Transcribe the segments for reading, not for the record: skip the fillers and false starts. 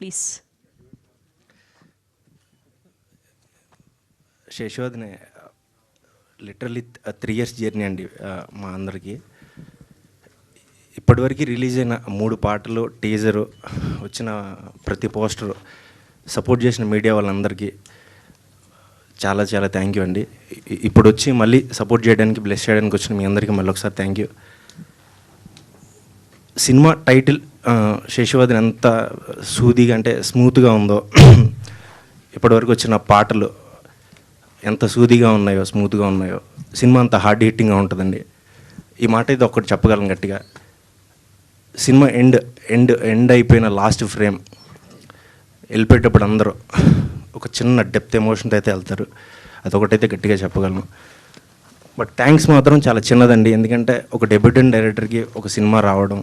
Please. శేషోద్ని literally 3 years journey అండి మా అందరికీ. ఇప్పటివరకు రిలీజ్ అయిన 3 పాటలు, టీజరు, వచ్చిన ప్రతి పోస్టరు, సపోర్ట్ చేసిన మీడియా వాళ్ళందరికీ చాలా చాలా థ్యాంక్ యూ అండి. ఇప్పుడు వచ్చి మళ్ళీ సపోర్ట్ చేయడానికి, బ్లెస్ చేయడానికి వచ్చిన మీ అందరికీ మళ్ళీ ఒకసారి థ్యాంక్ యూ. సినిమా టైటిల్ శేషోద్ని ఎంత సూదిగా అంటే స్మూత్గా ఉందో, ఇప్పటివరకు వచ్చిన పాటలు ఎంత సూదిగా ఉన్నాయో, స్మూత్గా ఉన్నాయో, సినిమా అంత హార్డ్ హిట్టింగ్గా ఉంటుందండి. ఈ మాట అయితే ఒక్కటి చెప్పగలను గట్టిగా. సినిమా ఎండ్ అయిపోయిన లాస్ట్ ఫ్రేమ్ వెళ్ళిపోయేటప్పుడు అందరూ ఒక చిన్న డెప్త్ ఎమోషన్తో అయితే వెళ్తారు. అదొకటైతే గట్టిగా చెప్పగలను. బట్ థ్యాంక్స్ మాత్రం చాలా చిన్నదండి. ఎందుకంటే ఒక డెబ్యూటెంట్ డైరెక్టర్కి ఒక సినిమా రావడం,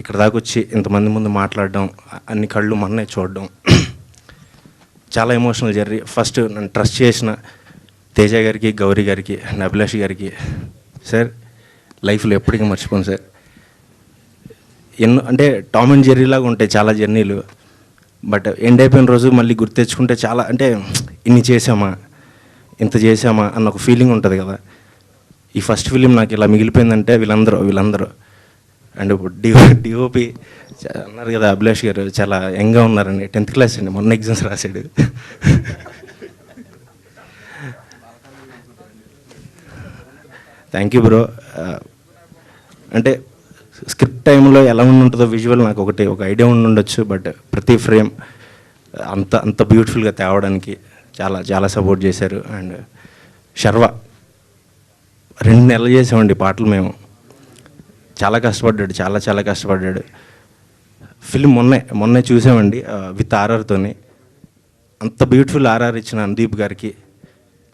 ఇక్కడ దాకా వచ్చి ఇంతమంది ముందు మాట్లాడడం, అన్ని కళ్ళు మొన్నే చూడడం, చాలా ఎమోషనల్ జర్నీ. ఫస్ట్ నన్ను ట్రస్ట్ చేసిన తేజ గారికి, గౌరీ గారికి, అభిలాష్ గారికి, సార్ లైఫ్లో ఎప్పటికీ మర్చిపోను సార్. అంటే టామ్ అండ్ జెర్రీ లాగా ఉంటాయి చాలా జర్నీలు. బట్ ఎండ్ అయిపోయిన రోజు మళ్ళీ గుర్తు తెచ్చుకుంటే చాలా అంటే ఇన్ని చేసామా, ఇంత చేసామా అన్న ఒక ఫీలింగ్ ఉంటుంది కదా. ఈ ఫస్ట్ ఫిలిం నాకు ఇలా మిగిలిపోయిందంటే వీళ్ళందరూ అండ్ ఇప్పుడు డిఓపి అన్నారు కదా అభిలాష్ గారు, చాలా యంగ్గా ఉన్నారండి. 10th క్లాస్ అండి, మొన్న ఎగ్జామ్స్ రాశాడు. Thank you bro. అంటే స్క్రిప్ట్ టైంలో ఎలా ఉంటుందో విజువల్ నాకు ఒక ఐడియా ఉండొచ్చు. బట్ ప్రతి ఫ్రేమ్ అంత బ్యూటిఫుల్గా తేవడానికి చాలా చాలా సపోర్ట్ చేశారు. అండ్ శర్వ 2 నెలలు చేసామండి పాటలు మేము. చాలా కష్టపడ్డాడు, చాలా కష్టపడ్డాడు. ఫిల్మ్ మొన్నే చూసామండి విత్ ఆర్ఆర్తోని. అంత బ్యూటిఫుల్ ఆర్ఆర్ ఇచ్చిన అనుదీప్ గారికి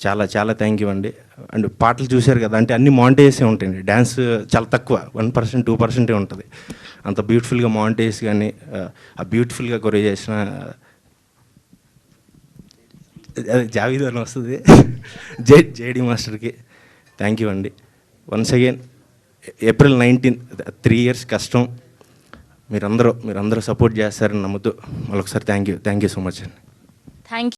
చాలా చాలా థ్యాంక్ యూ అండి. అండ్ పాటలు చూశారు కదా, అంటే అన్ని మాంటేజే ఉంటాయండి. డ్యాన్స్ చాలా తక్కువ, 1% 2% ఉంటుంది. అంత బ్యూటిఫుల్గా మాంటేజ్ కానీ ఆ బ్యూటిఫుల్గా కొరే చేసిన జావీద్ అని వస్తుంది జేడి మాస్టర్కి థ్యాంక్ యూ అండి. వన్స్ అగైన్ April 19 3 years కష్టం. మీరందరూ సపోర్ట్ చేస్తారని నమ్ముతూ మరొకసారి థ్యాంక్ యూ సో మచ్ అండి. థ్యాంక్